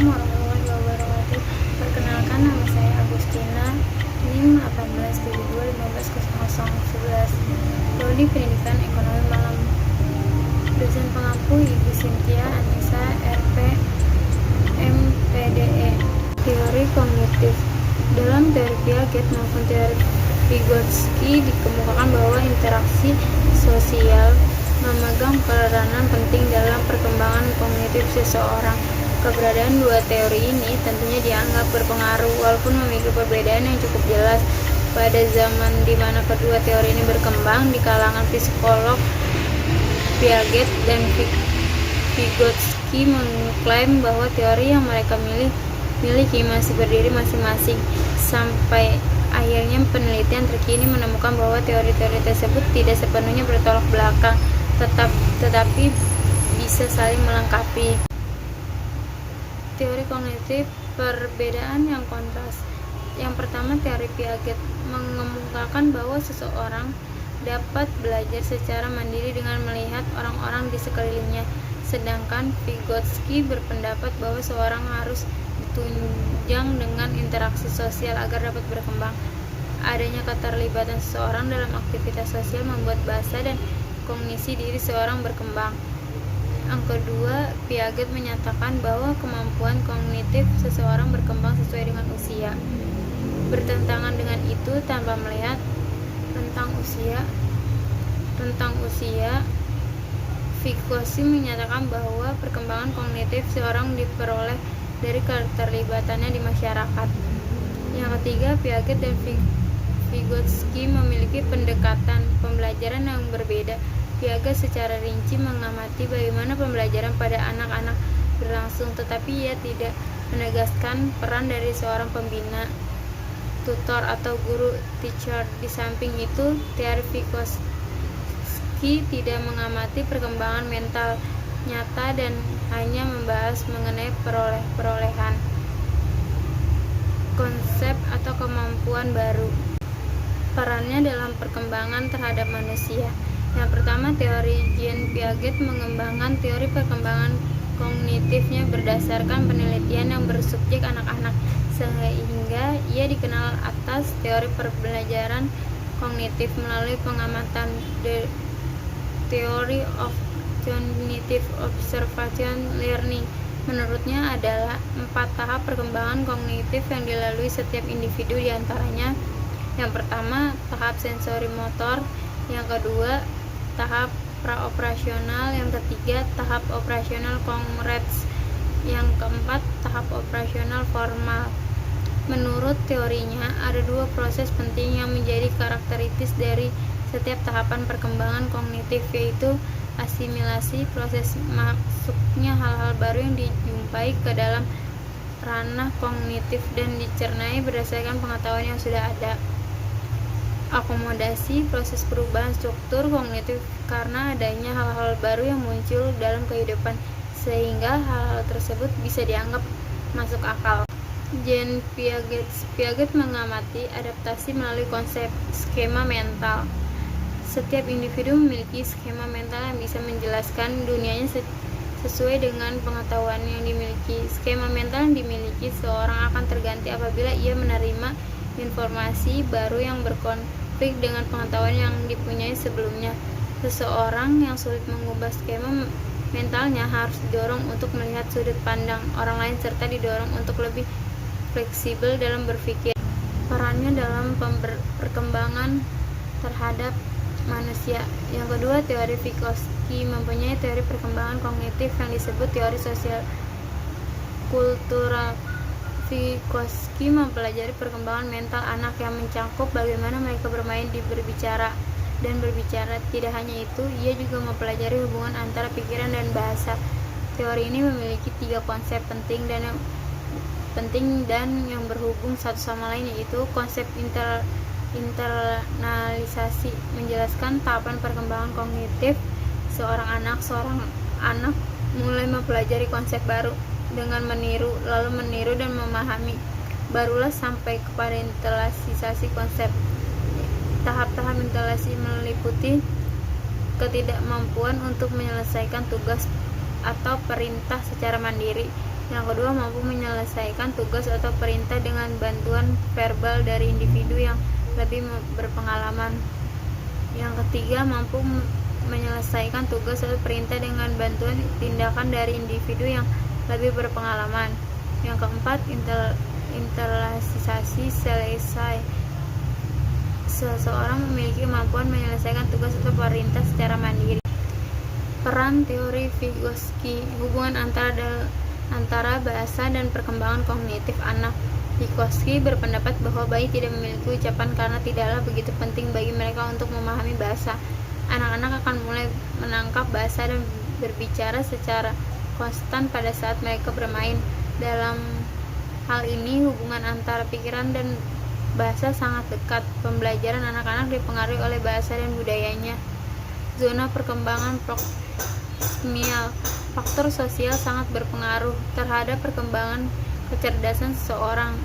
Assalamualaikum warahmatullahi wabarakatuh. Perkenalkan, nama saya Agustina, NIM 1872150011, Prodi Pendidikan Ekonomi Malam. Dosen pengampu Ibu Cynthia Anissa, RP, MPDE. Teori kognitif. Dalam teori Piaget maupun teori Vygotsky dikemukakan bahwa interaksi sosial memegang peranan penting dalam perkembangan kognitif seseorang. Keberadaan dua teori ini tentunya dianggap berpengaruh, walaupun memiliki perbedaan yang cukup jelas. Pada zaman di mana kedua teori ini berkembang di kalangan psikolog, Piaget dan Vygotsky mengklaim bahwa teori yang mereka miliki masih berdiri masing-masing, sampai akhirnya penelitian terkini menemukan bahwa teori-teori tersebut tidak sepenuhnya bertolak belakang, tetapi bisa saling melengkapi. Teori kognitif, perbedaan yang kontras. Yang pertama, teori Piaget mengemukakan bahwa seseorang dapat belajar secara mandiri dengan melihat orang-orang di sekelilingnya, sedangkan Vygotsky berpendapat bahwa seorang harus ditunjang dengan interaksi sosial agar dapat berkembang. Adanya keterlibatan seseorang dalam aktivitas sosial membuat bahasa dan kognisi diri seorang berkembang. Yang kedua, Piaget menyatakan bahwa kemampuan kognitif seseorang berkembang sesuai dengan usia. Bertentangan dengan itu, tanpa melihat tentang usia, Vygotsky menyatakan bahwa perkembangan kognitif seorang diperoleh dari keterlibatannya di masyarakat. Yang ketiga, Piaget dan Vygotsky memiliki pendekatan pembelajaran yang berbeda. Piaget secara rinci mengamati bagaimana pembelajaran pada anak-anak berlangsung, tetapi ia tidak menegaskan peran dari seorang pembina, tutor atau guru teacher. Di samping itu, teori Vygotsky tidak mengamati perkembangan mental nyata dan hanya membahas mengenai perolehan konsep atau kemampuan baru. Perannya dalam perkembangan terhadap manusia. Yang pertama, teori Jean Piaget mengembangkan teori perkembangan kognitifnya berdasarkan penelitian yang bersubjek anak-anak, sehingga ia dikenal atas teori pembelajaran kognitif melalui pengamatan The Theory of Cognitive Observation Learning. Menurutnya adalah 4 tahap perkembangan kognitif yang dilalui setiap individu, diantaranya yang pertama, tahap sensori motor, yang kedua, tahap praoperasional, yang ketiga, tahap operasional kongres, yang keempat, tahap operasional formal. Menurut teorinya, ada 2 proses penting yang menjadi karakteristis dari setiap tahapan perkembangan kognitif, yaitu asimilasi, proses masuknya hal-hal baru yang dijumpai ke dalam ranah kognitif dan dicernai berdasarkan pengetahuan yang sudah ada. Akomodasi, proses perubahan struktur kognitif karena adanya hal-hal baru yang muncul dalam kehidupan, sehingga hal-hal tersebut bisa dianggap masuk akal. Jean Piaget mengamati adaptasi melalui konsep skema mental. Setiap individu memiliki skema mental yang bisa menjelaskan dunianya sesuai dengan pengetahuan yang dimiliki. Skema mental yang dimiliki seorang akan terganti apabila ia menerima informasi baru yang berkonflik dengan pengetahuan yang dipunyai sebelumnya. Seseorang yang sulit mengubah skema mentalnya harus didorong untuk melihat sudut pandang orang lain serta didorong untuk lebih fleksibel dalam berpikir. Perannya dalam perkembangan terhadap manusia. Yang kedua, teori Vygotsky mempunyai teori perkembangan kognitif yang disebut teori sosial kultural. Vygotsky mempelajari perkembangan mental anak yang mencakup bagaimana mereka bermain di berbicara dan berbicara. Tidak hanya itu, ia juga mempelajari hubungan antara pikiran dan bahasa. Teori ini memiliki 3 konsep penting dan yang berhubung satu sama lain, yaitu konsep internalisasi, menjelaskan tahapan perkembangan kognitif seorang anak mulai mempelajari konsep baru dengan meniru, lalu meniru dan memahami, barulah sampai kepada internalisasi konsep. Tahap-tahap internalisasi meliputi ketidakmampuan untuk menyelesaikan tugas atau perintah secara mandiri, Yang kedua, mampu menyelesaikan tugas atau perintah dengan bantuan verbal dari individu yang lebih berpengalaman. Yang ketiga, mampu menyelesaikan tugas atau perintah dengan bantuan tindakan dari individu yang lebih berpengalaman. Yang keempat, internalisasi selesai. Seseorang memiliki kemampuan menyelesaikan tugas atau perintah secara mandiri. Peran teori Vygotsky, hubungan antara bahasa dan perkembangan kognitif anak. Vygotsky berpendapat bahwa bayi tidak memiliki ucapan karena tidaklah begitu penting bagi mereka untuk memahami bahasa. Anak-anak akan mulai menangkap bahasa dan berbicara secara konstan pada saat mereka bermain. Dalam hal ini, hubungan antara pikiran dan bahasa sangat dekat. Pembelajaran anak-anak dipengaruhi oleh bahasa dan budayanya. Zona perkembangan proksimal. Faktor sosial sangat berpengaruh terhadap perkembangan kecerdasan seseorang.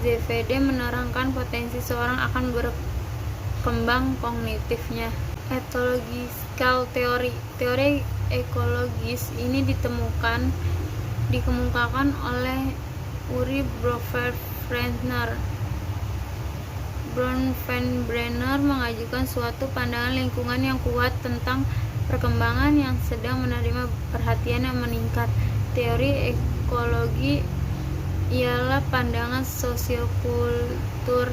ZVD menerangkan potensi seseorang akan berkembang kognitifnya. Ethological theory. Teori ekologis ini dikemukakan oleh Uri Bronfenbrenner mengajukan suatu pandangan lingkungan yang kuat tentang perkembangan yang sedang menerima perhatian yang meningkat. Teori ekologi ialah pandangan sosiokultur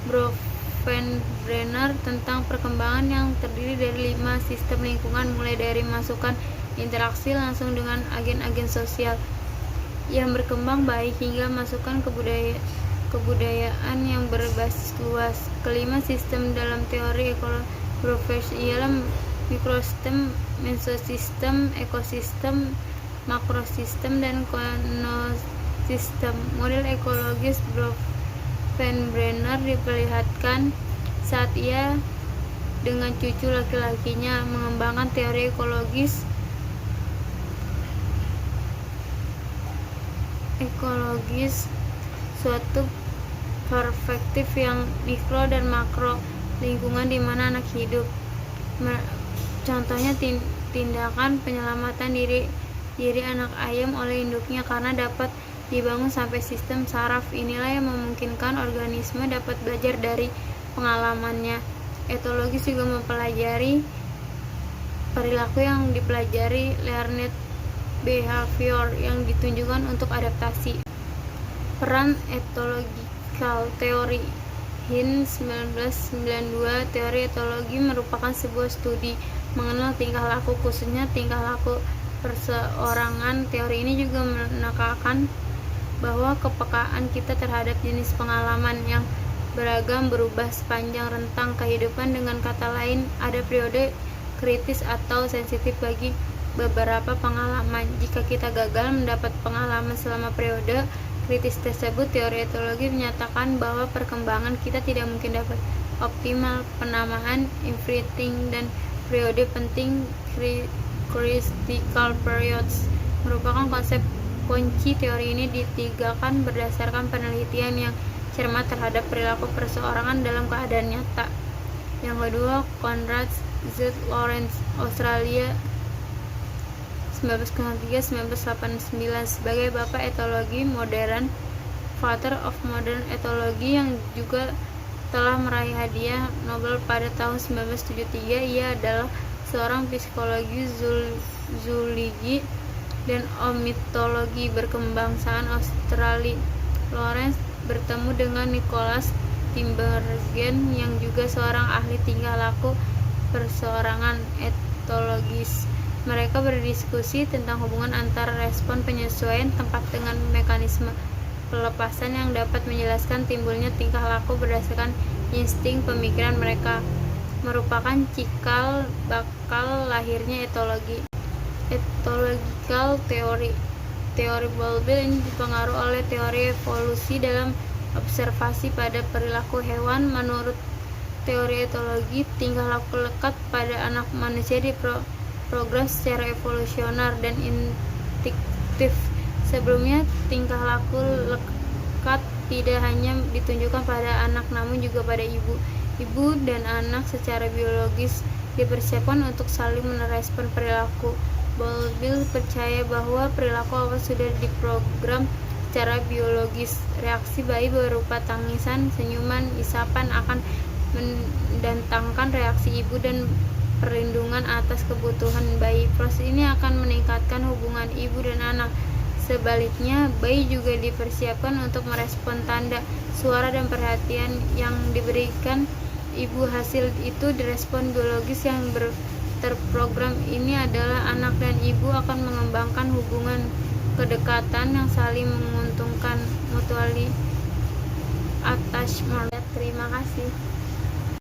Bronfenbrenner tentang perkembangan yang terdiri dari 5 sistem lingkungan, mulai dari masukan interaksi langsung dengan agen-agen sosial yang berkembang baik hingga masukan kebudayaan yang berbasis luas. Kelima sistem dalam teori ekologi Bronfenbrenner ialah mikrosistem, mesosistem, ekosistem, makrosistem, dan konosistem. Model ekologis Bronfenbrenner diperlihatkan saat ia dengan cucu laki-lakinya mengembangkan teori ekologis suatu perspektif yang mikro dan makro lingkungan di mana anak hidup. Contohnya tindakan penyelamatan diri anak ayam oleh induknya karena dapat dibangun sampai sistem saraf. Inilah yang memungkinkan organisme dapat belajar dari pengalamannya. Etologis juga mempelajari perilaku yang dipelajari learned behavior yang ditunjukkan untuk adaptasi. Peran ethological theory. Hin 1992. Teori etologi merupakan sebuah studi mengenal tingkah laku, khususnya tingkah laku perseorangan. Teori ini juga menekankan bahwa kepekaan kita terhadap jenis pengalaman yang beragam berubah sepanjang rentang kehidupan. Dengan kata lain, ada periode kritis atau sensitif bagi beberapa pengalaman. Jika kita gagal mendapat pengalaman selama periode kritis tersebut, teori etologi menyatakan bahwa perkembangan kita tidak mungkin dapat optimal. Penamaan infighting dan periode penting critical periods merupakan konsep kunci. Teori ini ditigakan berdasarkan penelitian yang cermat terhadap perilaku perseorangan dalam keadaan nyata. Yang kedua, Conrad Z. Lorenz, Australia, 1903-1989, sebagai bapak etologi modern, Father of Modern Ethology, yang juga telah meraih hadiah Nobel pada tahun 1973. Ia adalah seorang psikologi zoologi dan ornitologi berkebangsaan Australia. Lorenz bertemu dengan Nicholas Tinbergen yang juga seorang ahli tingkah laku perseorangan etologis. Mereka berdiskusi tentang hubungan antara respon penyesuaian tempat dengan mekanisme pelepasan yang dapat menjelaskan timbulnya tingkah laku berdasarkan insting pemikiran. Mereka merupakan cikal bakal lahirnya etologi. Ethological theory. Teori Bowlby ini dipengaruhi oleh teori evolusi dalam observasi pada perilaku hewan. Menurut teori etologi, tingkah laku lekat pada anak manusia progres secara evolusioner dan instinktif. Sebelumnya, tingkah laku lekat tidak hanya ditunjukkan pada anak namun juga pada ibu dan anak. Secara biologis dipersiapkan untuk saling merespon perilaku. Bowlby percaya bahwa perilaku awal sudah diprogram secara biologis. Reaksi bayi berupa tangisan, senyuman, isapan akan mendatangkan reaksi ibu dan perlindungan atas kebutuhan bayi. Proses ini akan meningkatkan hubungan ibu dan anak. Sebaliknya, bayi juga dipersiapkan untuk merespon tanda, suara, dan perhatian yang diberikan ibu. Hasil itu direspon biologis yang terprogram ini adalah anak dan ibu akan mengembangkan hubungan kedekatan yang saling menguntungkan, mutually attachment. Terima kasih.